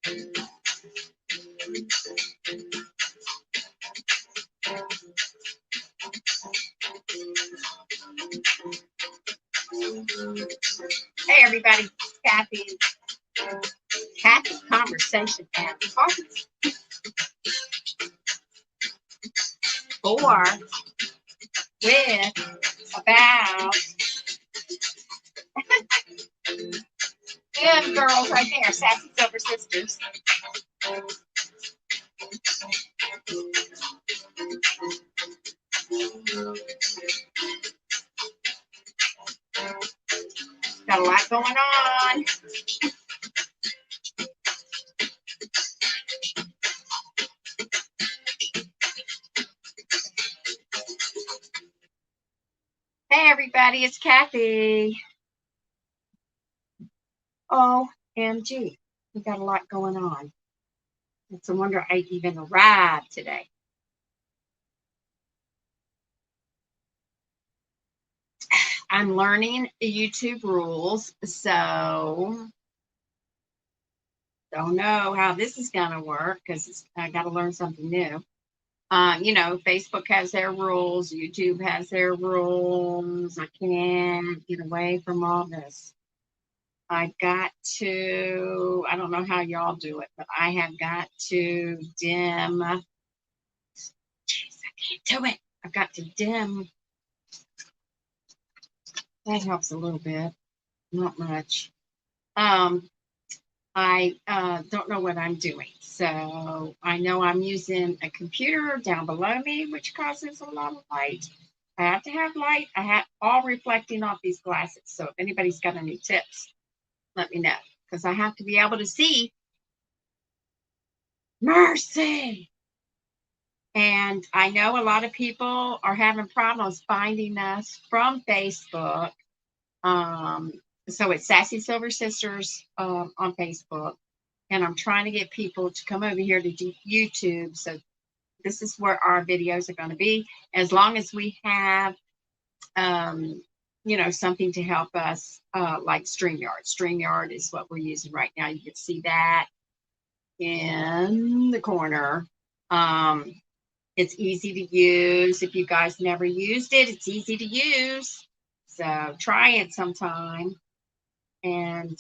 Hey everybody, it's Cathy. Cathy's Conversation and Coffee. Or with about them girls right there, Sassy Silver Sisters. Got a lot going on. Hey everybody, it's Cathy. OMG, we got a lot going on. It's a wonder I even arrived today. I'm learning the YouTube rules, so don't know how this is going to work because I got to learn something new. You know, Facebook has their rules, YouTube has their rules. I can't get away from all this. I got to, I don't know how y'all do it, but I have got to dim. Jeez, I can't do it. I've got to dim. That helps a little bit, not much. I don't know what I'm doing. So I know I'm using a computer down below me, which causes a lot of light. I have to have light. I have all reflecting off these glasses. So if anybody's got any tips, let me know. Because I have to be able to see. Mercy. And I know a lot of people are having problems finding us from Facebook. So it's Sassy Silver Sisters on Facebook. And I'm trying to get people to come over here to YouTube. So this is where our videos are going to be. As long as we have, you know, something to help us, like StreamYard. StreamYard is what we're using right now. You can see that in the corner. It's easy to use. If you guys never used it, it's easy to use. So try it sometime. And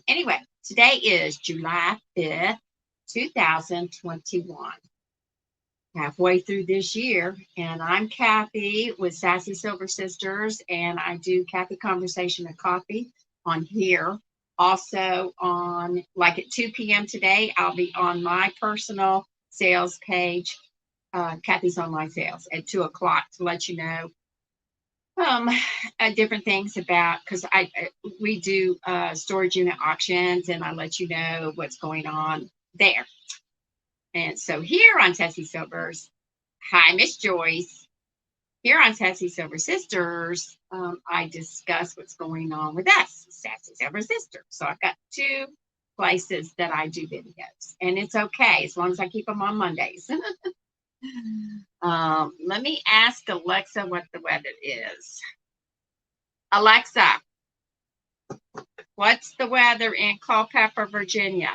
anyway, today is July 5th, 2021. Halfway through this year. And I'm Cathy with Sassy Silver Sisters. And I do Cathy Conversation and Coffee on here. Also on, like at 2 p.m. today, I'll be on my personal sales page, Cathy's Online Sales, at 2 o'clock to let you know different things about, because we do storage unit auctions, and I let you know what's going on there. And so here on Sassy Silvers, hi, Miss Joyce. Here on Sassy Silver Sisters, I discuss what's going on with us, Sassy Silver Sisters. So I've got 2 places that I do videos, and it's okay as long as I keep them on Mondays. Let me ask Alexa what the weather is. Alexa, what's the weather in Culpeper, Virginia?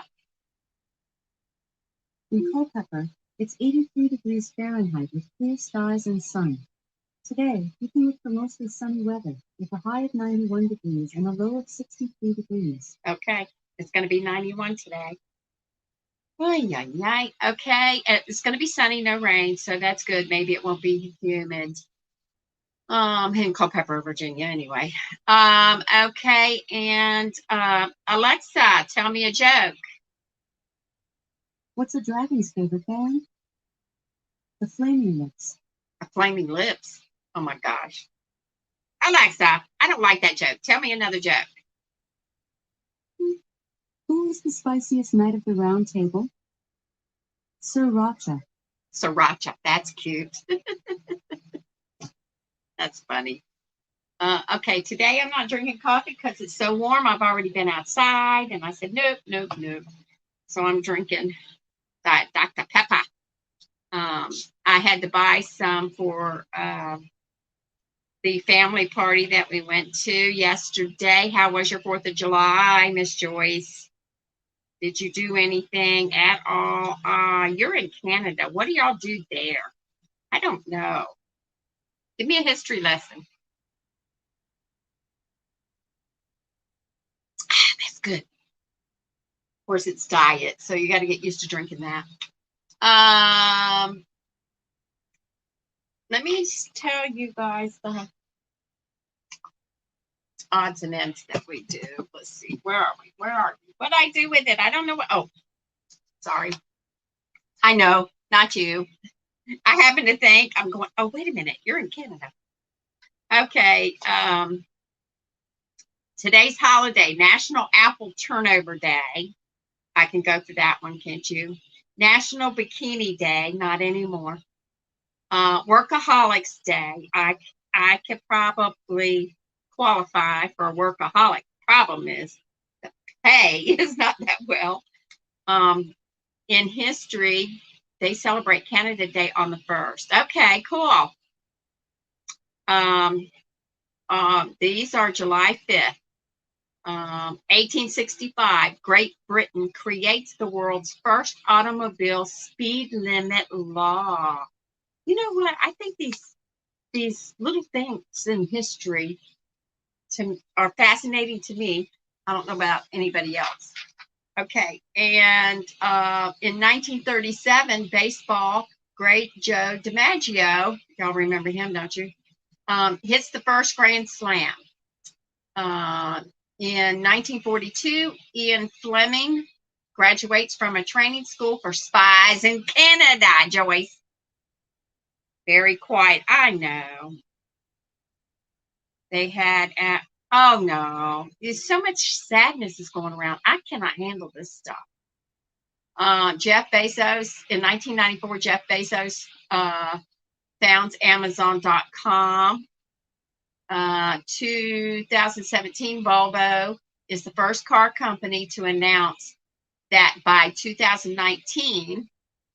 In Culpeper, it's 83 degrees Fahrenheit with clear skies and sun. Today, you can look for mostly sunny weather with a high of 91 degrees and a low of 63 degrees. Okay, it's going to be 91 today. Okay, it's going to be sunny, no rain, so that's good. Maybe it won't be humid. In Culpeper, Virginia, anyway. Okay, and Alexa, tell me a joke. What's a dragon's favorite band? The Flaming Lips. The Flaming Lips? Oh my gosh. Alexa, I don't like that joke. Tell me another joke. Who is the spiciest knight of the round table? Sriracha. Sriracha, that's cute. That's funny. Okay, today I'm not drinking coffee because it's so warm. I've already been outside, and I said, nope. So I'm drinking Dr. Pepper. I had to buy some for the family party that we went to yesterday. How was your 4th of July, Miss Joyce? Did you do anything at all? You're in Canada. What do y'all do there? I don't know. Give me a history lesson. That's good. Of course, it's diet, so you got to get used to drinking that. Let me tell you guys the odds and ends that we do. Let's see. Where are we? Where are we? What I do with it? I don't know what. Oh, sorry. I know. Not you. I happen to think I'm going. Oh, wait a minute. You're in Canada. Okay. Today's holiday, National Apple Turnover Day. I can go for that one, can't you? National Bikini Day. Not anymore. Workaholics Day. I could probably qualify for a workaholic. Problem is, the pay is not that well. In history, they celebrate Canada Day on the 1st. Okay, cool. These are July 5th. 1865, Great Britain creates the world's first automobile speed limit law. You know what? I think these little things in history are fascinating to me. I don't know about anybody else. Okay, and in 1937, baseball great Joe DiMaggio, y'all remember him, don't you? Hits the first Grand Slam. In 1942, Ian Fleming graduates from a training school for spies in Canada, Joyce. Very quiet, I know. They had oh no, there's so much sadness is going around. I cannot handle this stuff. Jeff Bezos, in 1994, Jeff Bezos founds Amazon.com. 2017, Volvo is the first car company to announce that by 2019,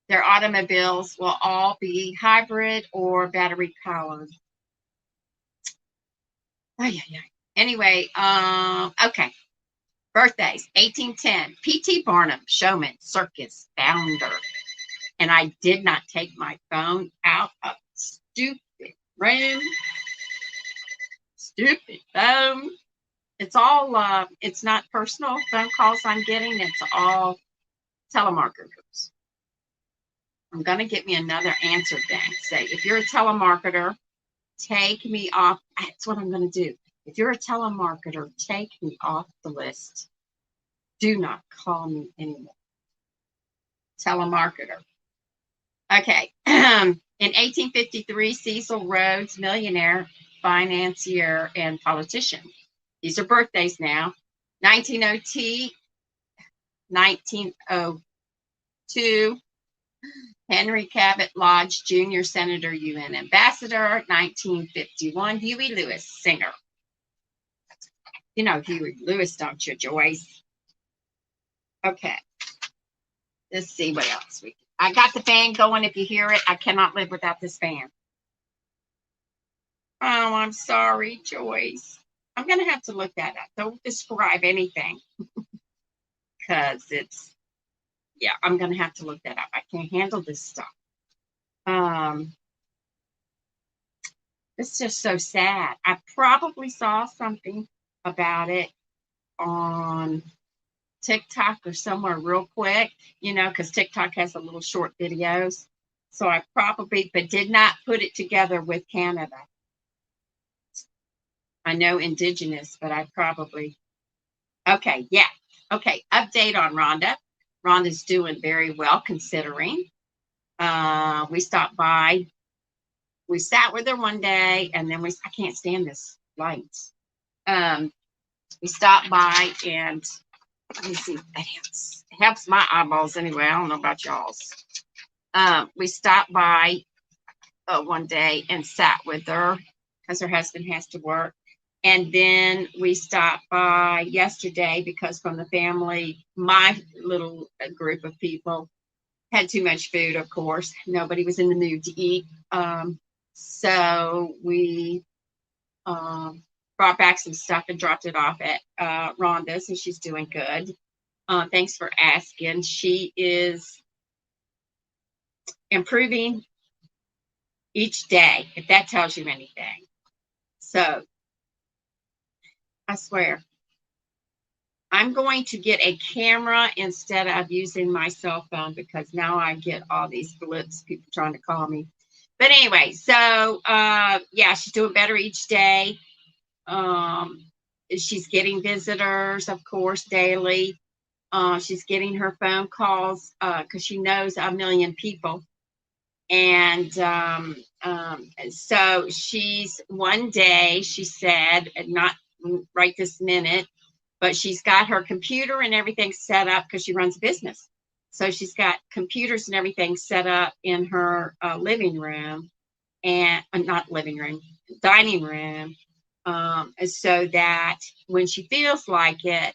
their automobiles will all be hybrid or battery powered. Oh, yeah. Anyway, okay. Birthdays, 1810, P.T. Barnum, showman, circus founder. And I did not take my phone out of the stupid room. Stupid phone. It's all, it's not personal phone calls I'm getting. It's all telemarketers. I'm going to get me another answer thing. Say, if you're a telemarketer, take me off. That's what I'm going to do. If you're a telemarketer, take me off the list. Do not call me anymore. Telemarketer. Okay. In 1853, Cecil Rhodes, millionaire, financier, and politician. These are birthdays now. 1902, Henry Cabot Lodge, Jr., Senator, UN Ambassador. 1951, Huey Lewis, singer. You know Huey Lewis, don't you, Joyce? Okay. Let's see what else I got the fan going. If you hear it, I cannot live without this fan. Oh, I'm sorry, Joyce. I'm going to have to look that up. Don't describe anything. Because yeah, I'm going to have to look that up. I can't handle this stuff. It's just so sad. I probably saw something about it on TikTok or somewhere real quick, because TikTok has the little short videos. So I probably, but did not put it together with Canada. I know Indigenous, but I probably, okay, yeah. Okay, update on Rhonda. Rhonda's doing very well considering. We stopped by. We sat with her one day, and then I can't stand this lights. We stopped by, and let me see, it helps my eyeballs anyway. I don't know about y'all's. We stopped by one day and sat with her because her husband has to work. And then we stopped by yesterday because from the family, my little group of people had too much food, of course. Nobody was in the mood to eat. So we brought back some stuff and dropped it off at Rhonda's, and she's doing good. Thanks for asking. She is improving each day, if that tells you anything. So I swear, I'm going to get a camera instead of using my cell phone because now I get all these blips, people trying to call me. But anyway, so yeah, she's doing better each day. Um, she's getting visitors, of course, daily. She's getting her phone calls because she knows a million people. And so she's one day, she said, not right this minute, but she's got her computer and everything set up because she runs a business. So she's got computers and everything set up in her living room and not living room, dining room, so that when she feels like it,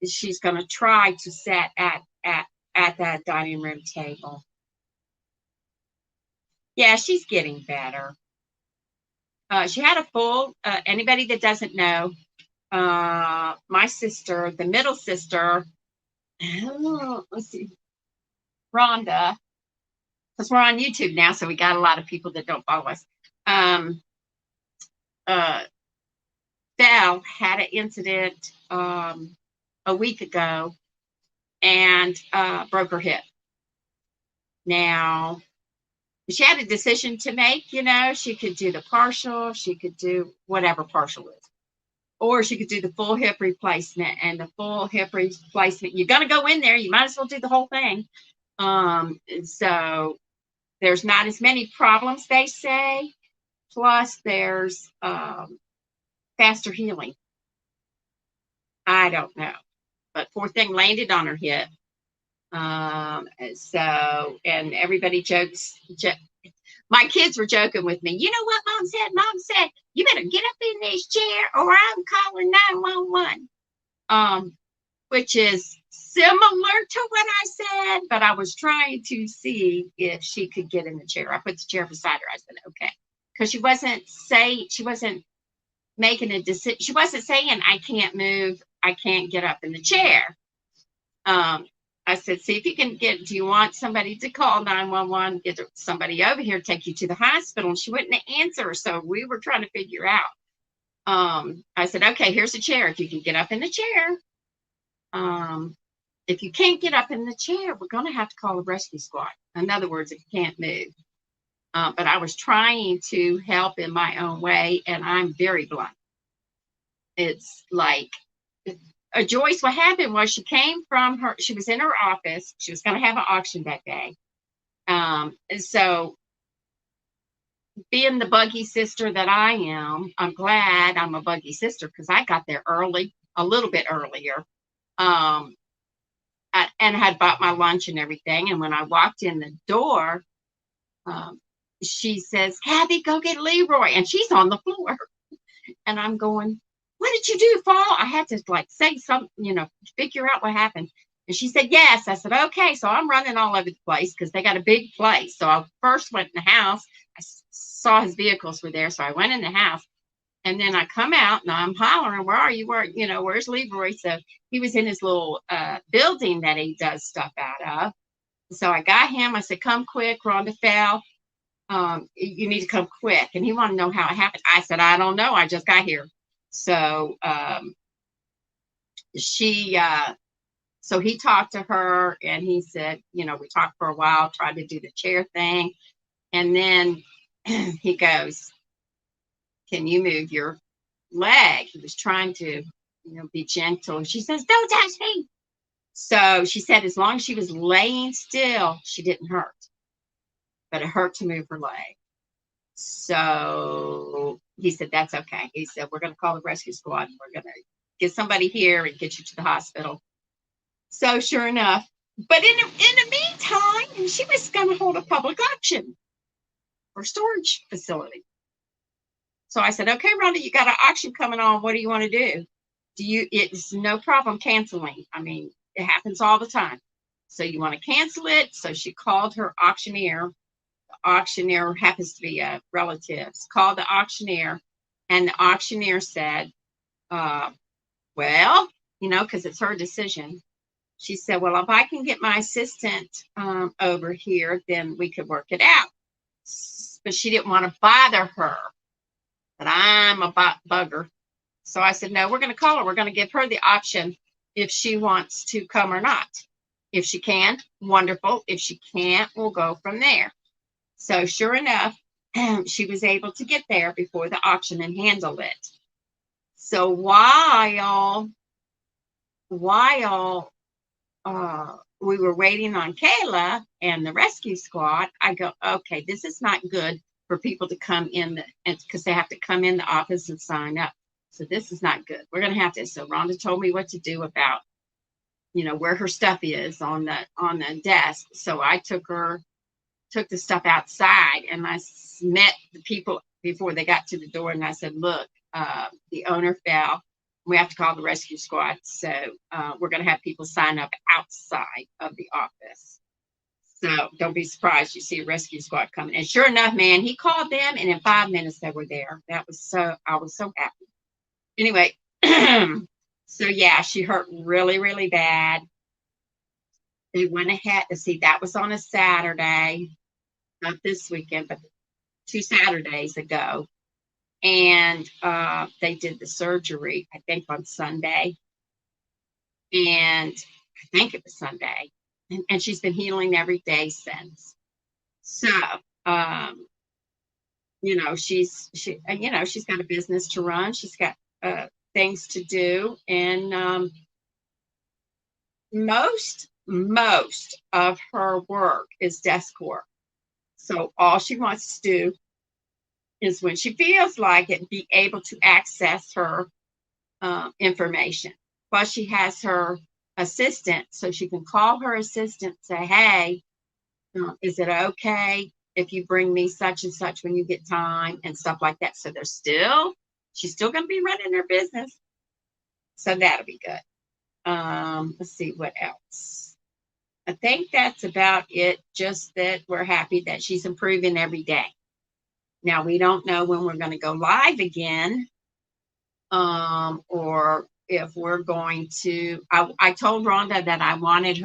she's going to try to sit at that dining room table. Yeah, she's getting better. She had a full, anybody that doesn't know, my sister, the middle sister, let's see, Rhonda, because we're on YouTube now, so we got a lot of people that don't follow us. Belle had an incident a week ago and broke her hip. Now, she had a decision to make, she could do the partial, she could do whatever partial is, or she could do the full hip replacement. And the full hip replacement, you're going to go in there, you might as well do the whole thing. So there's not as many problems, they say. Plus, there's faster healing. I don't know. But poor thing landed on her hip. So, and everybody jokes. My kids were joking with me. You know what Mom said? Mom said, you better get up in this chair or I'm calling 911. Which is similar to what I said, but I was trying to see if she could get in the chair. I put the chair beside her. I said, okay. Because she wasn't making a decision. She wasn't saying, I can't move. I can't get up in the chair. I said, see if you can do you want somebody to call 911, get somebody over here, take you to the hospital? And she wouldn't answer. So we were trying to figure out. I said, okay, here's a chair. If you can get up in the chair. If you can't get up in the chair, we're going to have to call a rescue squad. In other words, if you can't move. But I was trying to help in my own way, and I'm very blunt. It's like Joyce, what happened was she was in her office. She was going to have an auction that day. And so being the buggy sister that I am, I'm glad I'm a buggy sister because I got there early, a little bit earlier. And had bought my lunch and everything. And when I walked in the door, she says, Cathy, go get Leroy. And she's on the floor. And I'm going, what did you do, fall? I had to say something, figure out what happened. And she said, yes. I said, okay. So I'm running all over the place because they got a big place. So I first went in the house. I saw his vehicles were there. So I went in the house. And then I come out and I'm hollering, where are you? Where's Leroy? So he was in his little building that he does stuff out of. So I got him. I said, come quick. Rhonda fell. You need to come quick. And he wanted to know how it happened. I said, I don't know. I just got here. So so he talked to her and he said, we talked for a while, tried to do the chair thing. And then he goes, can you move your leg? He was trying to, be gentle. And she says, don't touch me. So she said, as long as she was laying still, she didn't hurt. But it hurt to move her leg. So he said, that's okay. He said, we're going to call the rescue squad. And we're going to get somebody here and get you to the hospital. So sure enough. But in the meantime, she was going to hold a public auction for storage facility. So I said, okay, Rhonda, you got an auction coming on. What do you want to do? It's no problem canceling. I mean, it happens all the time. So you want to cancel it? So she called her auctioneer. The auctioneer happens to be a relative. Called the auctioneer, and the auctioneer said, well, because it's her decision. She said, well, if I can get my assistant over here, then we could work it out. But she didn't want to bother her, but I'm a bugger. So I said, no, we're going to call her. We're going to give her the option if she wants to come or not. If she can, wonderful. If she can't, we'll go from there. So sure enough, she was able to get there before the auction and handle it. So while we were waiting on Kayla and the rescue squad, I go, okay, this is not good for people to come in because they have to come in the office and sign up. So this is not good. We're going to have to. So Rhonda told me what to do about, where her stuff is on the desk. So I took the stuff outside, and I met the people before they got to the door, and I said, look, the owner fell. We have to call the rescue squad. So we're going to have people sign up outside of the office. So don't be surprised you see a rescue squad coming. And sure enough, man, he called them, and in 5 minutes they were there. I was so happy. Anyway, so yeah, she hurt really, really bad. They went ahead to see, that was on a Saturday, not this weekend, but 2 Saturdays ago. And they did the surgery, I think, on Sunday. And I think it was Sunday. And she's been healing every day since. So, she's got a business to run. She's got things to do. And most of her work is desk work. So all she wants to do is, when she feels like it, be able to access her information. Plus, she has her assistant, so she can call her assistant, say, hey, is it okay if you bring me such and such when you get time, and stuff like that. So she's still going to be running her business. So that'll be good. Let's see what else. I think that's about it. Just that we're happy that she's improving every day. Now, we don't know when we're going to go live again, or if we're going to. I told Rhonda that I wanted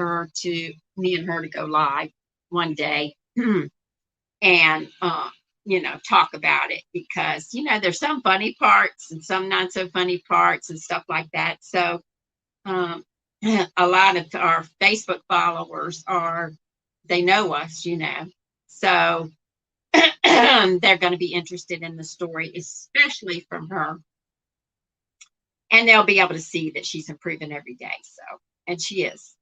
me and her to go live one day and talk about it, because there's some funny parts and some not so funny parts and stuff like that. So a lot of our Facebook followers they know us, so they're going to be interested in the story, especially from her, and they'll be able to see that she's improving every day. So, and she is,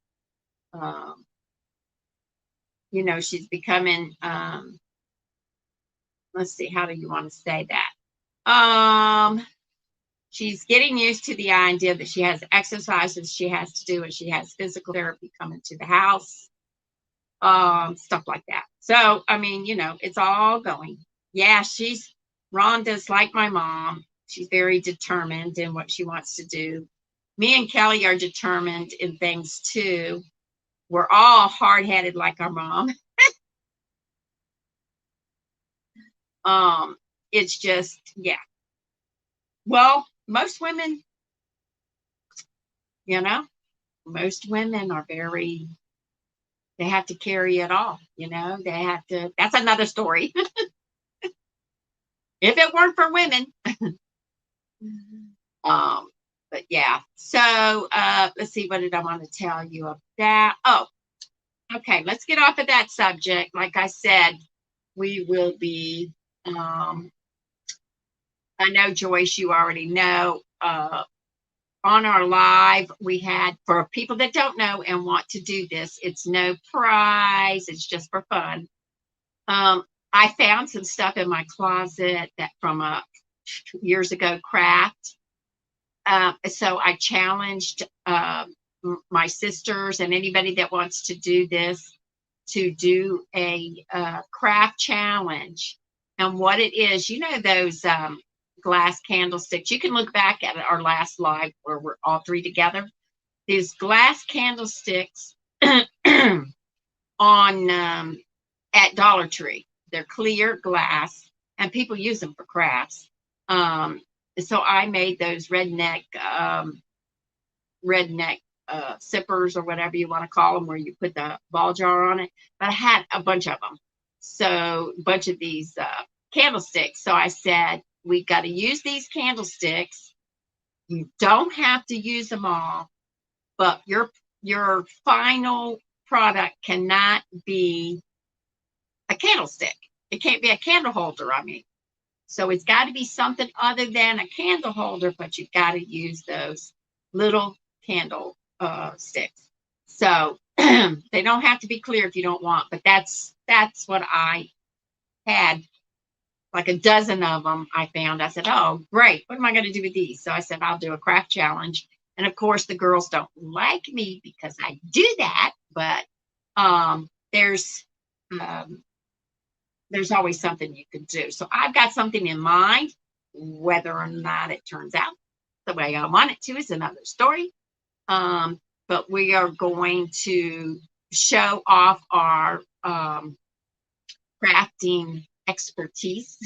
she's becoming, let's see, how do you want to say that? She's getting used to the idea that she has exercises she has to do, and she has physical therapy coming to the house, stuff like that. So, I mean, it's all going. Yeah, Rhonda's like my mom. She's very determined in what she wants to do. Me and Kelly are determined in things too. We're all hard-headed like our mom. It's just, yeah. Well, most women are they have to carry it all, they have to. That's another story. If it weren't for women. But yeah, so let's see, what did I want to tell you of that? Oh, okay, let's get off of that subject. Like I said, we will be, I know, Joyce, you already know, on our live, we had, for people that don't know and want to do this, it's no prize, it's just for fun. I found some stuff in my closet that from years ago craft. So I challenged my sisters and anybody that wants to do this to do a craft challenge. And what it is, those glass candlesticks. You can look back at our last live where we're all three together. These glass candlesticks on at Dollar Tree. They're clear glass, and people use them for crafts. So I made those redneck redneck sippers or whatever you want to call them, where you put the ball jar on it. But I had a bunch of them, so a bunch of these candlesticks. So I said, we got to use these candlesticks. You don't have to use them all, but your final product cannot be a candlestick. It can't be a candle holder. I mean, so it's got to be something other than a candle holder, but you've got to use those little candle sticks. So they don't have to be clear if you don't want, but that's what I had, like a dozen of them I found. I said, oh, great. What am I going to do with these? So I said, I'll do a craft challenge. And of course, the girls don't like me because I do that, but there's always something you could do. So I've got something in mind. Whether or not it turns out the way I want it to is another story. But we are going to show off our crafting expertise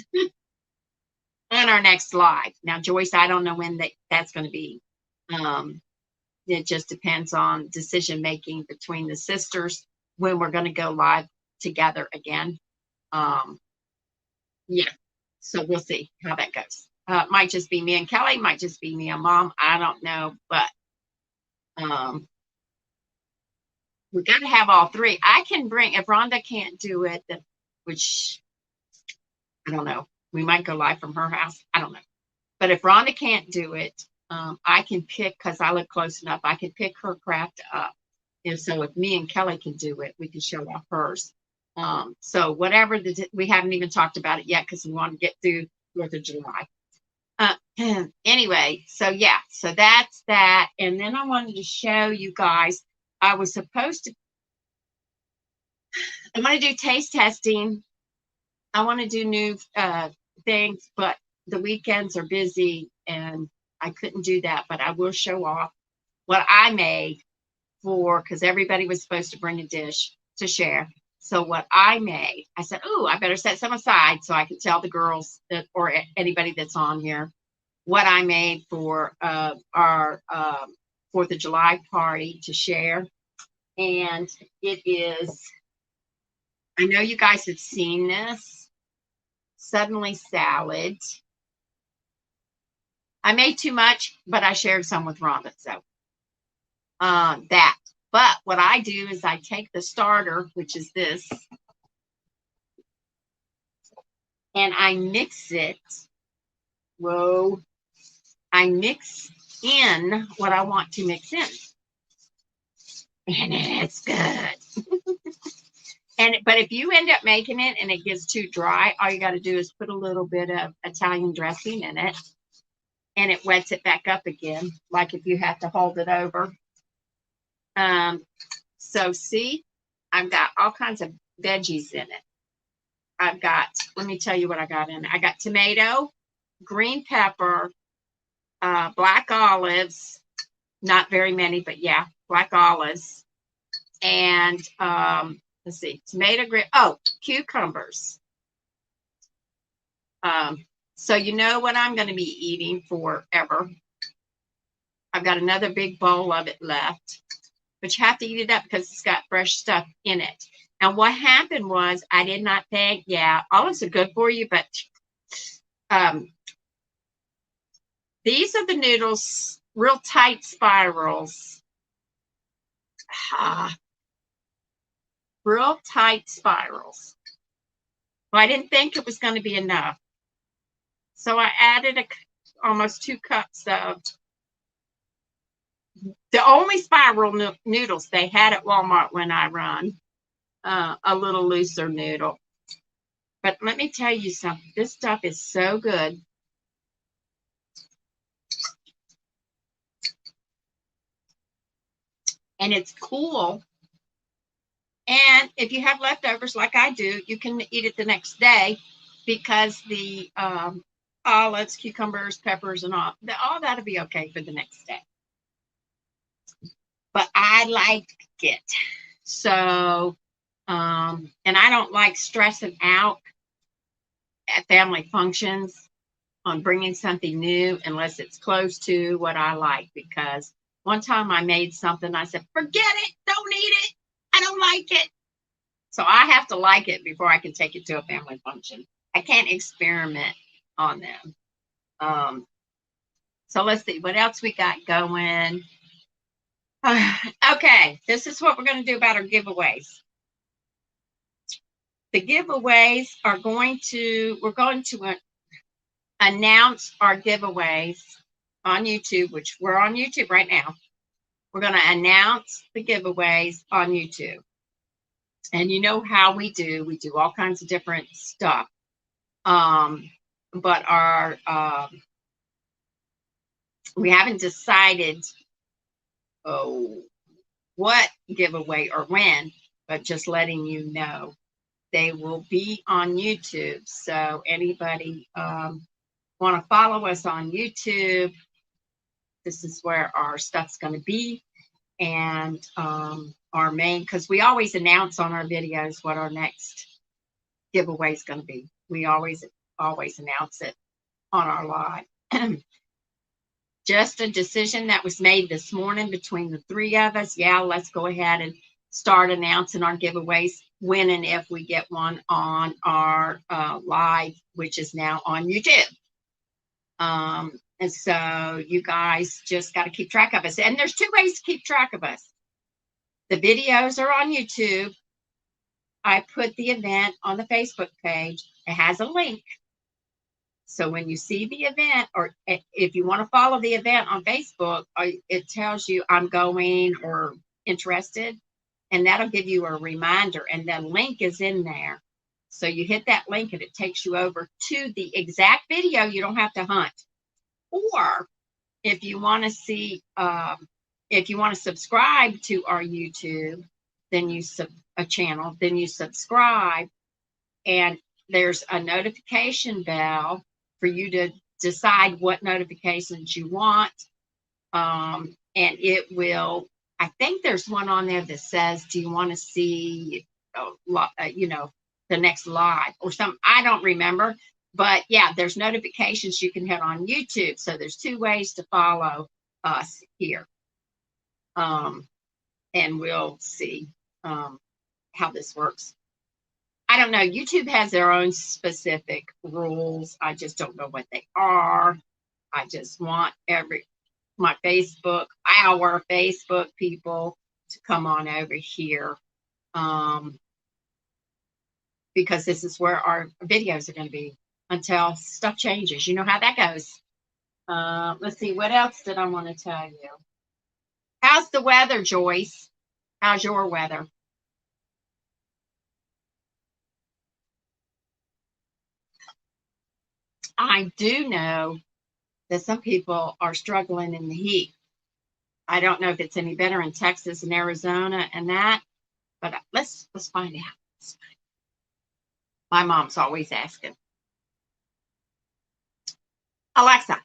on our next live. Now, Joyce, I don't know when that's going to be. It just depends on decision making between the sisters when we're going to go live together again. Yeah, so we'll see how that goes. Might just be me and Kelly, might just be me and Mom. I don't know, but we got to have all three. I can bring, if Rhonda can't do it, which I don't know, we might go live from her house. I don't know. But if Rhonda can't do it, I can pick, because I live close enough, I can pick her craft up. And so if me and Kelly can do it, we can show off hers. So whatever, we haven't even talked about it yet because we want to get through 4th of July. Anyway, so yeah, so that's that. And then I wanted to show you guys, I want to do taste testing. I want to do new things, but the weekends are busy and I couldn't do that, but I will show off what I made because everybody was supposed to bring a dish to share. So what I made, I said, oh, I better set some aside so I can tell the girls or anybody that's on here what I made for our 4th of July party to share. And it is, I know you guys have seen this, suddenly salad. I made too much, but I shared some with Rhonda. So that. But what I do is I take the starter, which is this, and I mix it. Whoa. I mix in what I want to mix in. And it's good. But if you end up making it and it gets too dry, all you got to do is put a little bit of Italian dressing in it, and it wets it back up again, like if you have to hold it over. So see, I've got all kinds of veggies in it. I've got, let me tell you what I got in it. I got tomato, green pepper, black olives, not very many, but yeah, black olives. And let's see, cucumbers. So you know what I'm going to be eating forever. I've got another big bowl of it left, but you have to eat it up because it's got fresh stuff in it. And what happened was I did not think, yeah, olives are good for you, but these are the noodles, real tight spirals. Real tight spirals. Well, I didn't think it was going to be enough. So I added almost 2 cups of the only spiral noodles they had at Walmart when I run, a little looser noodle. But let me tell you something. This stuff is so good. And it's cool. And if you have leftovers like I do, you can eat it the next day because the olives, cucumbers, peppers, and all that'll be okay for the next day. But I like it. So, and I don't like stressing out at family functions on bringing something new unless it's close to what I like, because One time I made something, I said, forget it, don't eat it, I don't like it. So I have to like it before I can take it to a family function. I can't experiment on them. So let's see what else we got going. Okay, this is what we're going to do about our giveaways. The giveaways are we're going to announce our giveaways on YouTube, which we're on YouTube right now. We're going to announce the giveaways on YouTube. And you know how we do all kinds of different stuff. But we haven't decided what giveaway or when, but just letting you know they will be on YouTube. So anybody want to follow us on YouTube, this is where our stuff's going to be. And our main, because we always announce on our videos what our next giveaway is going to be. We always announce it on our live. Just a decision that was made this morning between the three of us. Yeah, let's go ahead and start announcing our giveaways when and if we get one on our live, which is now on YouTube. And so you guys just got to keep track of us. And there's two ways to keep track of us. The videos are on YouTube. I put the event on the Facebook page. It has a link. So when you see the event, or if you want to follow the event on Facebook, it tells you I'm going or interested, and that'll give you a reminder. And the link is in there. So you hit that link and it takes you over to the exact video. You don't have to hunt. Or if you want to see, if you want to subscribe to our YouTube, then you subscribe, and there's a notification bell for you to decide what notifications you want. And it will, I think there's one on there that says, do you want to see, the next live or something? I don't remember. But yeah, there's notifications you can hit on YouTube. So there's two ways to follow us here. And we'll see how this works. I don't know. YouTube has their own specific rules. I just don't know what they are. I just want our Facebook people to come on over here, because this is where our videos are going to be until stuff changes. You know how that goes. Let's see. What else did I want to tell you? How's the weather, Joyce? How's your weather? I do know that some people are struggling in the heat. I don't know if it's any better in Texas and Arizona and that, but let's find out. My mom's always asking. Alexa,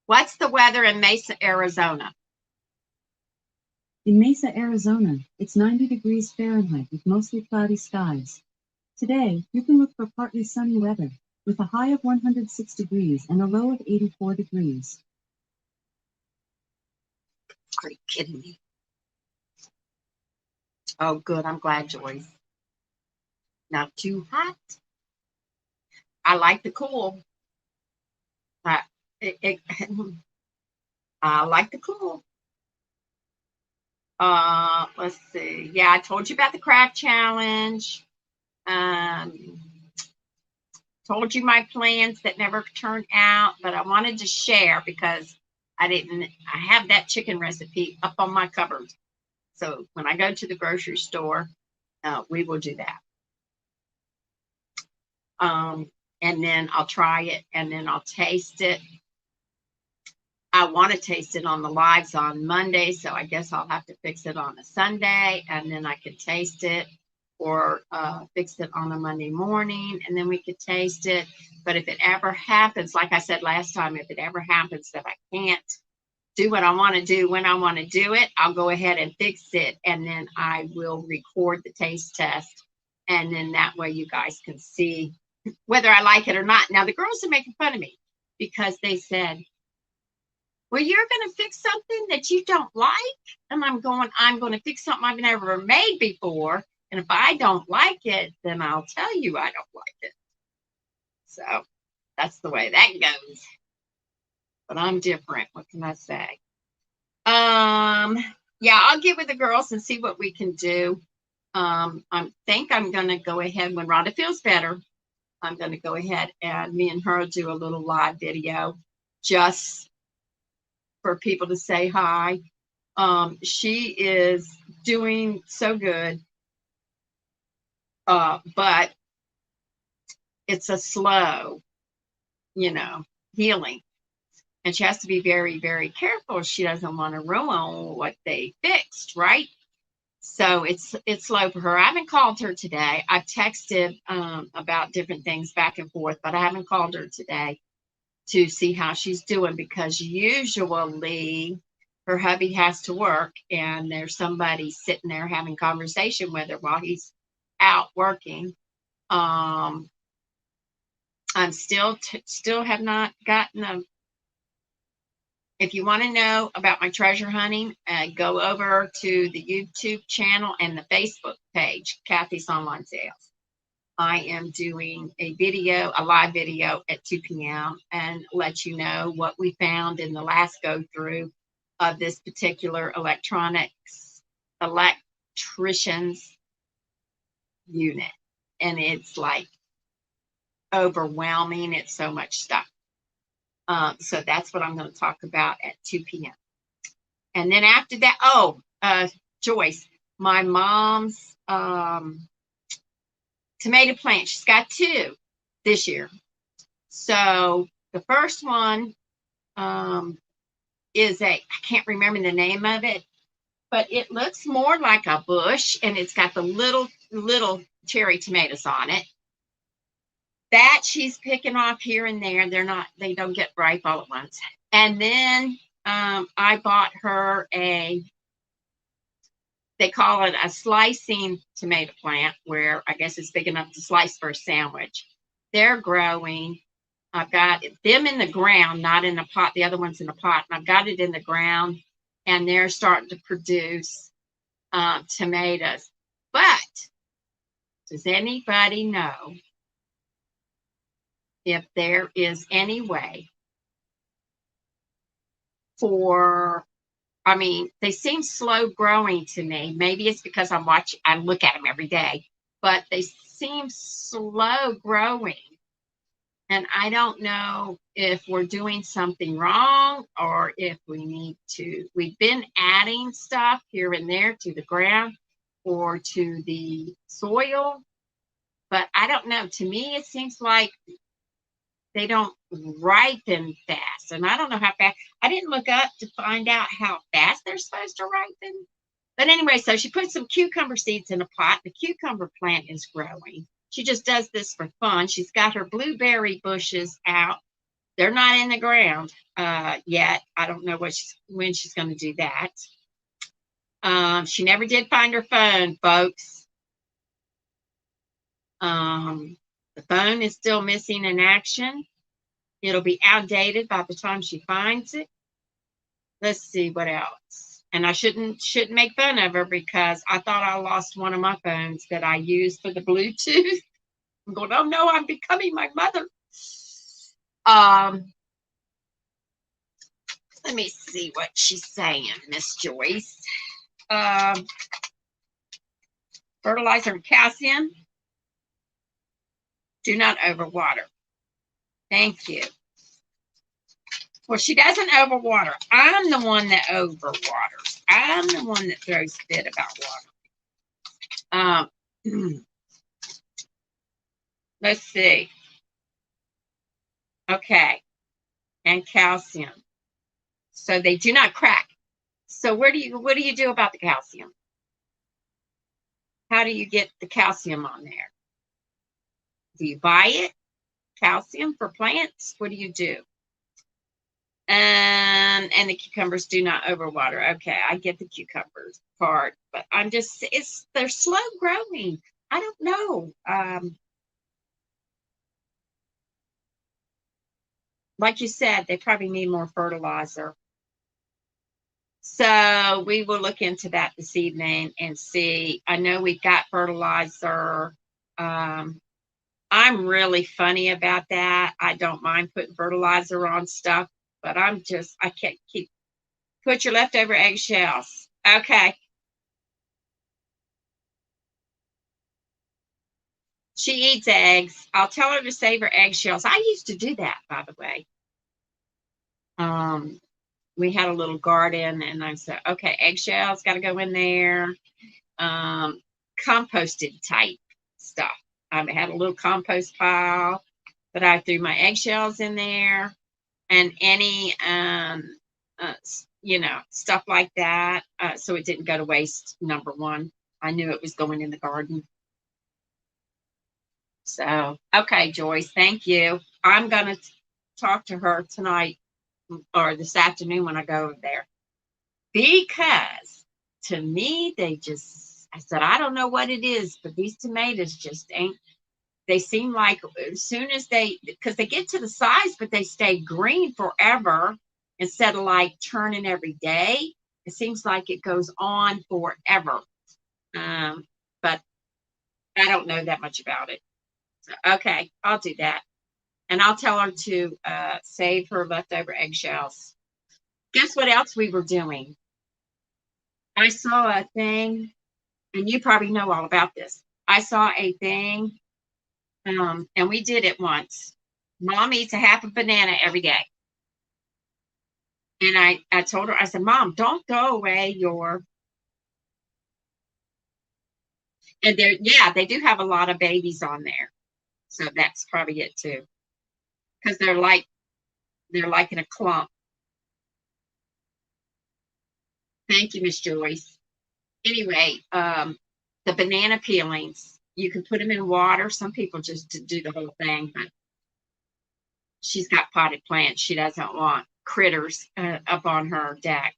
what's the weather in Mesa, Arizona? In Mesa, Arizona, it's 90 degrees Fahrenheit with mostly cloudy skies. Today, you can look for partly sunny weather with a high of 106 degrees and a low of 84 degrees. Are you kidding me? Oh, good. I'm glad, Joyce. Not too hot. I like the cool. I like the cool. Let's see. Yeah, I told you about the craft challenge. Told you my plans that never turned out, but I wanted to share because I have that chicken recipe up on my cupboard. So when I go to the grocery store, we will do that. And then I'll try it, and then I'll taste it. I want to taste it on the lives on Monday, so I guess I'll have to fix it on a Sunday, and then I can taste it, or fix it on a Monday morning, and then we could taste it. But if it ever happens, like I said last time, if it ever happens that I can't do what I want to do when I want to do it, I'll go ahead and fix it, and then I will record the taste test, and then that way you guys can see whether I like it or not. Now, the girls are making fun of me because they said, well, you're going to fix something that you don't like. And I'm going to fix something I've never made before. And if I don't like it, then I'll tell you I don't like it. So that's the way that goes. But I'm different. What can I say? Yeah, I'll get with the girls and see what we can do. I think I'm going to go ahead when Rhonda feels better. I'm going to go ahead and me and her do a little live video just for people to say hi. She is doing so good, but it's a slow, healing. And she has to be very, very careful. She doesn't want to ruin what they fixed, right? So it's slow for her. I haven't called her today. I've texted about different things back and forth, but I haven't called her today to see how she's doing because usually her hubby has to work and there's somebody sitting there having conversation with her while he's out working. I'm still have not gotten a. If you want to know about my treasure hunting, go over to the YouTube channel and the Facebook page, Cathy's Online Sales. I am doing a live video at 2 p.m. and let you know what we found in the last go through of this particular electrician's unit. And it's like overwhelming. It's so much stuff. So that's what I'm going to talk about at 2 p.m. And then after that, Joyce, my mom's tomato plant. She's got 2 this year. So the first one is I can't remember the name of it, but it looks more like a bush and it's got the little cherry tomatoes on it. That she's picking off here and there. They don't get ripe all at once. And then I bought her they call it a slicing tomato plant, where I guess it's big enough to slice for a sandwich. They're growing. I've got them in the ground, not in a pot. The other one's in a pot. And I've got it in the ground, and they're starting to produce tomatoes. But does anybody know if there is any way they seem slow growing to me. Maybe it's because I look at them every day, but they seem slow growing. And I don't know if we're doing something wrong or if we've been adding stuff here and there to the ground or to the soil, but I don't know. To me, it seems like they don't ripen fast. And I don't know how fast. I didn't look up to find out how fast they're supposed to ripen. But anyway, so she put some cucumber seeds in a pot. The cucumber plant is growing. She just does this for fun. She's got her blueberry bushes out. They're not in the ground yet. I don't know when she's going to do that. She never did find her phone, folks. The phone is still missing in action. It'll be outdated by the time she finds it. Let's see what else. And I shouldn't make fun of her because I thought I lost one of my phones that I used for the Bluetooth. I'm going, oh no, I'm becoming my mother. Let me see what she's saying, Miss Joyce. Fertilizer and calcium. Do not overwater. Thank you. Well, she doesn't overwater. I'm the one that overwaters. I'm the one that throws a fit about water. Let's see. Okay. And calcium. So they do not crack. So what do you do about the calcium? How do you get the calcium on there? Do you buy it? Calcium for plants? What do you do? And the cucumbers do not overwater. Okay, I get the cucumbers part, but they're slow growing. I don't know. Like you said, they probably need more fertilizer. So we will look into that this evening and see. I know we've got fertilizer. Um, I'm really funny about that. I don't mind putting fertilizer on stuff, but I can't keep. Put your leftover eggshells. Okay. She eats eggs. I'll tell her to save her eggshells. I used to do that, by the way. We had a little garden, and I said, okay, eggshells got to go in there. Um, Composted type stuff. I had a little compost pile, but I threw my eggshells in there and any, uh, stuff like that. So it didn't go to waste, number one. I knew it was going in the garden. So, okay, Joyce, thank you. I'm going to talk to her tonight or this afternoon when I go over there because to me, I said, I don't know what it is, but these tomatoes just ain't. They seem like as soon as because they get to the size, but they stay green forever instead of like turning every day. It seems like it goes on forever. But I don't know that much about it. So, okay, I'll do that. And I'll tell her to save her leftover eggshells. Guess what else we were doing? I saw a thing, and you probably know all about this. I saw a thing, and we did it once. Mom eats a half a banana every day. And I told her, I said, Mom, don't throw away and yeah, they do have a lot of babies on there. So that's probably it too. Because they're like in a clump. Thank you, Miss Joyce. Anyway, the banana peelings, you can put them in water. Some people just do the whole thing, but she's got potted plants. She doesn't want critters up on her deck.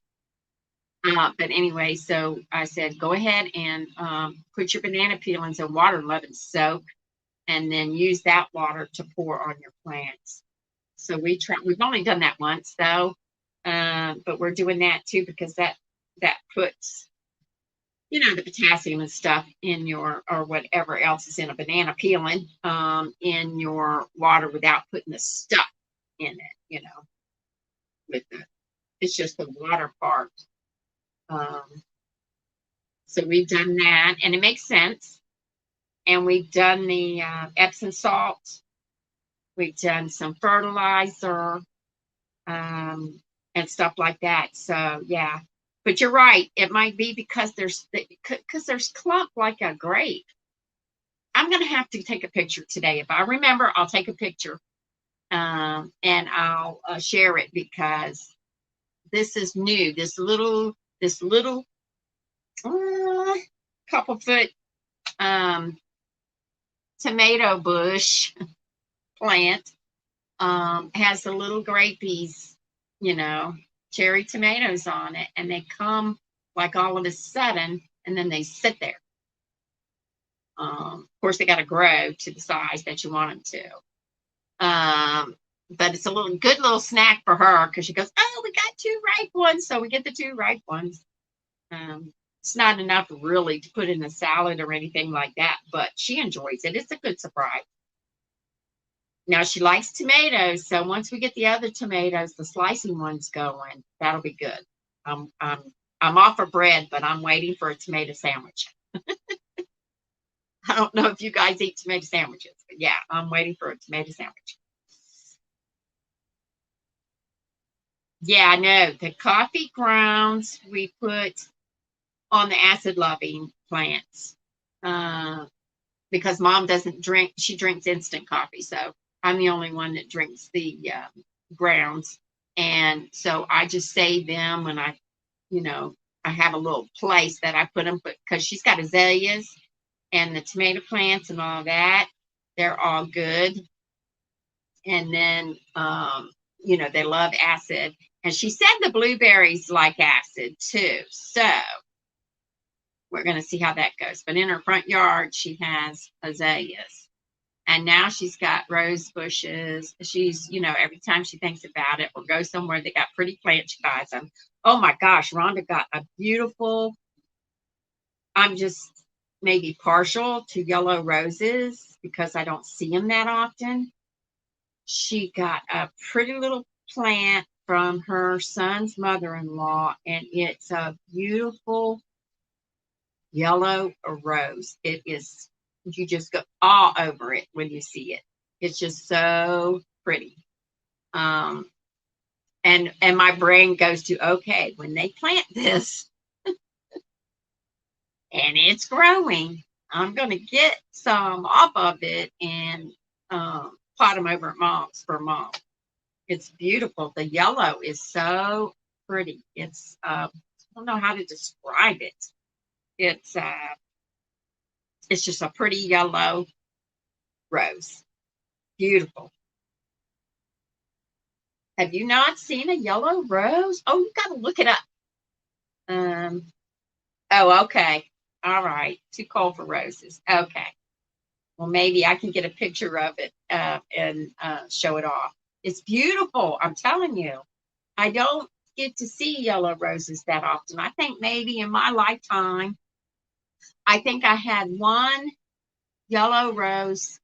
But anyway, so I said, go ahead and put your banana peelings in water and let them soak, and then use that water to pour on your plants. So we've only done that once though, but we're doing that too because that puts the potassium and stuff in your or whatever else is in a banana peeling in your water without putting the stuff in it. With it's just the water part. Um, so we've done that, and it makes sense. And we've done the Epsom salt. We've done some fertilizer and stuff like that. So yeah, but you're right. It might be because there's clump like a grape. I'm gonna have to take a picture today. If I remember, I'll take a picture and I'll share it because this is new. This little couple foot tomato bush plant has the little grapies, cherry tomatoes on it, and they come like all of a sudden, and then they sit there. Of course, they got to grow to the size that you want them to. But it's a good little snack for her because she goes, "Oh, we got two ripe ones," so we get the two ripe ones. It's not enough really to put in a salad or anything like that, but she enjoys it. It's a good surprise. Now she likes tomatoes, so once we get the other tomatoes, the slicing ones going, that'll be good. I'm off for bread, but I'm waiting for a tomato sandwich. I don't know if you guys eat tomato sandwiches, but yeah, I'm waiting for a tomato sandwich. Yeah, I know. The coffee grounds we put on the acid loving plants because Mom doesn't drink. She drinks instant coffee, so I'm the only one that drinks the grounds. And so I just save them when I have a little place that I put them, because she's got azaleas and the tomato plants and all that. They're all good. And then, they love acid. And she said the blueberries like acid too. So we're going to see how that goes. But in her front yard, she has azaleas. And now she's got rose bushes. She's, every time she thinks about it or goes somewhere that got pretty plants, she buys them. Oh my gosh, Rhonda got a beautiful, I'm just maybe partial to yellow roses because I don't see them that often. She got a pretty little plant from her son's mother-in-law, and it's a beautiful yellow rose. It is, you just go all over it when you see it. It's just so pretty. Um, and my brain goes to, okay, when they plant this and it's growing, I'm going to get some off of it and pot them over at mom's for mom. It's beautiful. The yellow is so pretty. It's I don't know how to describe it. It's uh, it's just a pretty yellow rose. Beautiful. Have you not seen a yellow rose? Oh, you got to look it up. Um. Oh, okay. All right. Too cold for roses. Okay. Well, maybe I can get a picture of it and show it off. It's beautiful. I'm telling you. I don't get to see yellow roses that often. I think maybe in my lifetime, I think I had one yellow rose.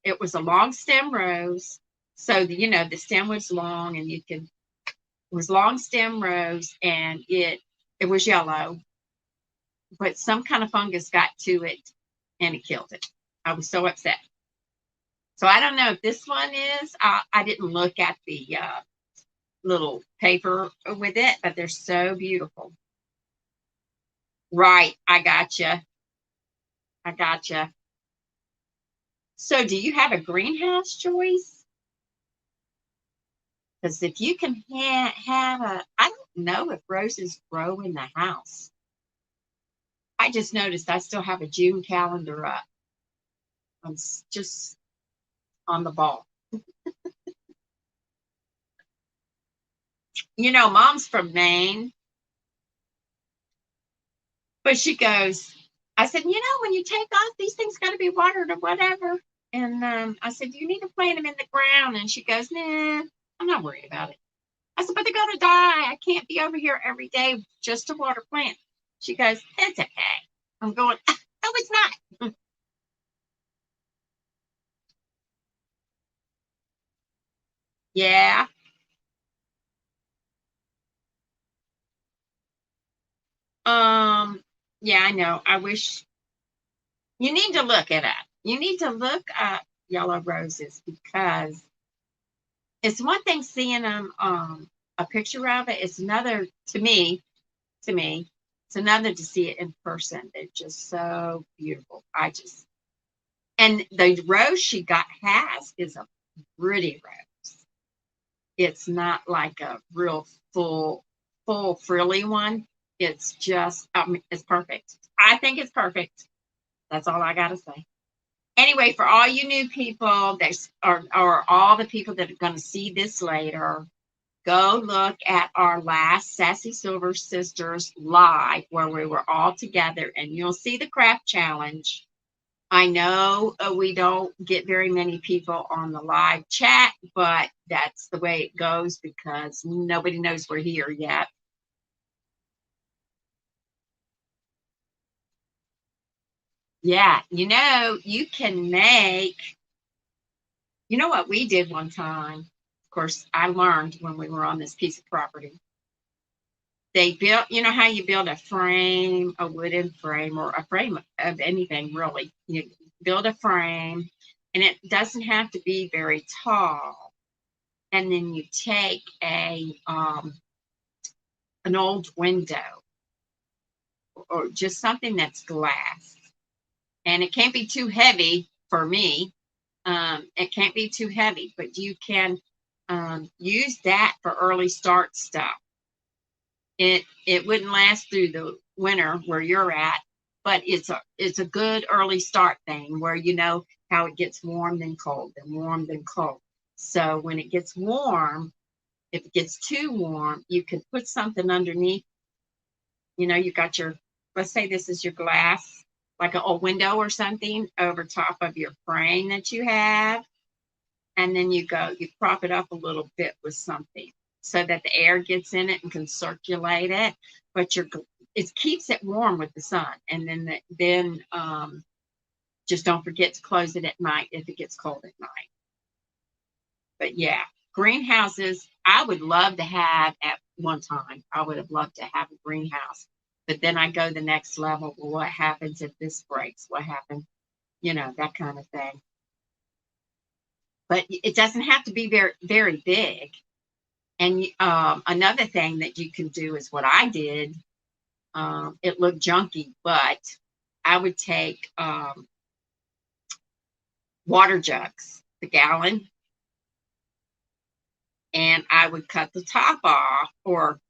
It was a long stem rose. So, the stem was long and it was long stem rose and it was yellow, but some kind of fungus got to it and it killed it. I was so upset. So I don't know if this one is. I didn't look at the little paper with it, but they're so beautiful. Right. I gotcha. I gotcha. So do you have a greenhouse, Joyce? Because if you can have I don't know if roses grow in the house. I just noticed I still have a June calendar up. I'm just on the ball. Mom's from Maine, but she goes, I said, when you take off, these things got to be watered or whatever. And I said, you need to plant them in the ground. And she goes, nah, I'm not worried about it. I said, but they're going to die. I can't be over here every day just to water plants. She goes, it's okay. I'm going, no, it's not. Yeah. Um, yeah, I know. I wish you need to look it up. You need to look up yellow roses because it's one thing seeing them a picture of it. It's another to me, it's another to see it in person. They're just so beautiful. And the rose she got has is a pretty rose. It's not like a real full frilly one. It's just, it's perfect. I think it's perfect. That's all I got to say. Anyway, for all you new people that or all the people that are going to see this later, go look at our last Sassy Silver Sisters live where we were all together and you'll see the craft challenge. I know we don't get very many people on the live chat, but that's the way it goes because nobody knows we're here yet. Yeah, you can make, what we did one time. Of course, I learned when we were on this piece of property. They built, how you build a frame, a wooden frame, or a frame of anything really. You build a frame, and it doesn't have to be very tall. And then you take an old window or just something that's glass, and it can't be too heavy for me. It can't be too heavy, but you can use that for early start stuff. It wouldn't last through the winter where you're at, but it's a good early start thing where you know how it gets warm then cold and warm then cold. So when it gets warm, if it gets too warm, you can put something underneath. You got your, let's say this is your glass. like a window or something over top of your frame that you have. And then you prop it up a little bit with something so that the air gets in it and can circulate it. But it keeps it warm with the sun. And then just don't forget to close it at night if it gets cold at night. But yeah, greenhouses, I would love to have at one time. I would have loved to have a greenhouse. But then I go the next level. Well, what happens if this breaks? What happens? That kind of thing. But it doesn't have to be very, very big. And another thing that you can do is what I did. It looked junky, but I would take water jugs, the gallon, and I would cut the top off, or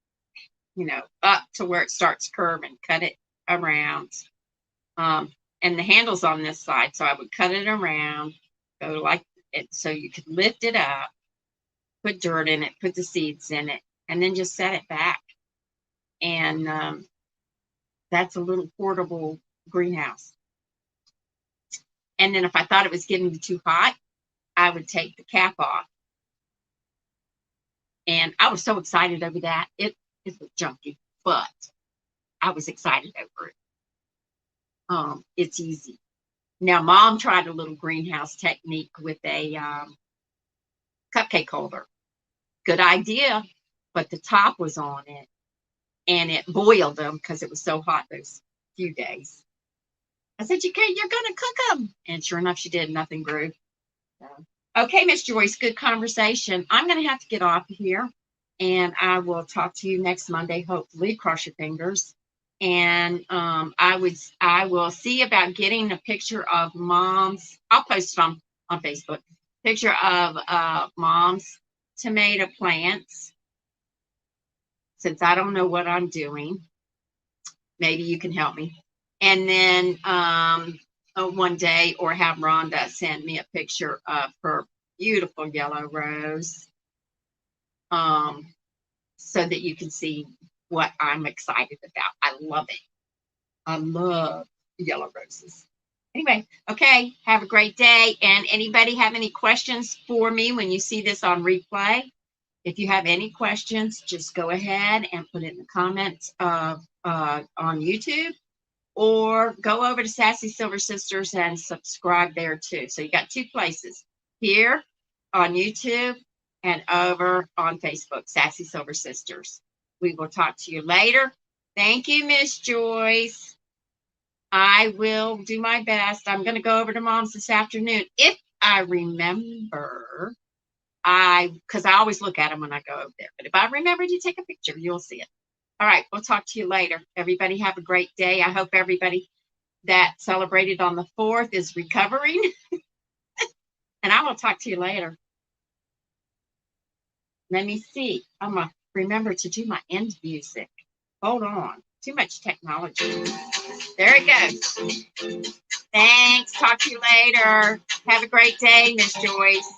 up to where it starts curving, cut it around. And the handle's on this side, so I would cut it around, go like it, so you could lift it up, put dirt in it, put the seeds in it, and then just set it back. And that's a little portable greenhouse. And then if I thought it was getting too hot, I would take the cap off. And I was so excited over that. It was junky, but I was excited over it. It's easy. Now, Mom tried a little greenhouse technique with a cupcake holder. Good idea, but the top was on it, and it boiled them because it was so hot those few days. I said, you're going to cook them. And sure enough, she did. Nothing grew. So, okay, Miss Joyce, good conversation. I'm going to have to get off here, and I will talk to you next Monday, hopefully. Cross your fingers. And I will see about getting a picture of Mom's. I'll post it on Facebook. Picture of Mom's tomato plants. Since I don't know what I'm doing, maybe you can help me. And then one day, or have Rhonda send me a picture of her beautiful yellow rose, so that you can see what I'm excited about. I love it. I love yellow roses. Anyway, okay, have a great day. And anybody have any questions for me when you see this on replay? If you have any questions, just go ahead and put it in the comments on YouTube, or go over to Sassy Silver Sisters and subscribe there too. So you got two places, here on YouTube and over on Facebook, Sassy Silver Sisters. We will talk to you later. Thank you, Miss Joyce. I will do my best. I'm going to go over to Mom's this afternoon, if I remember. Because I always look at them when I go over there. But if I remember to take a picture, you'll see it. All right, we'll talk to you later. Everybody have a great day. I hope everybody that celebrated on the 4th is recovering. And I will talk to you later. Let me see. I'm going to remember to do my end music. Hold on. Too much technology. There it goes. Thanks. Talk to you later. Have a great day, Miss Joyce.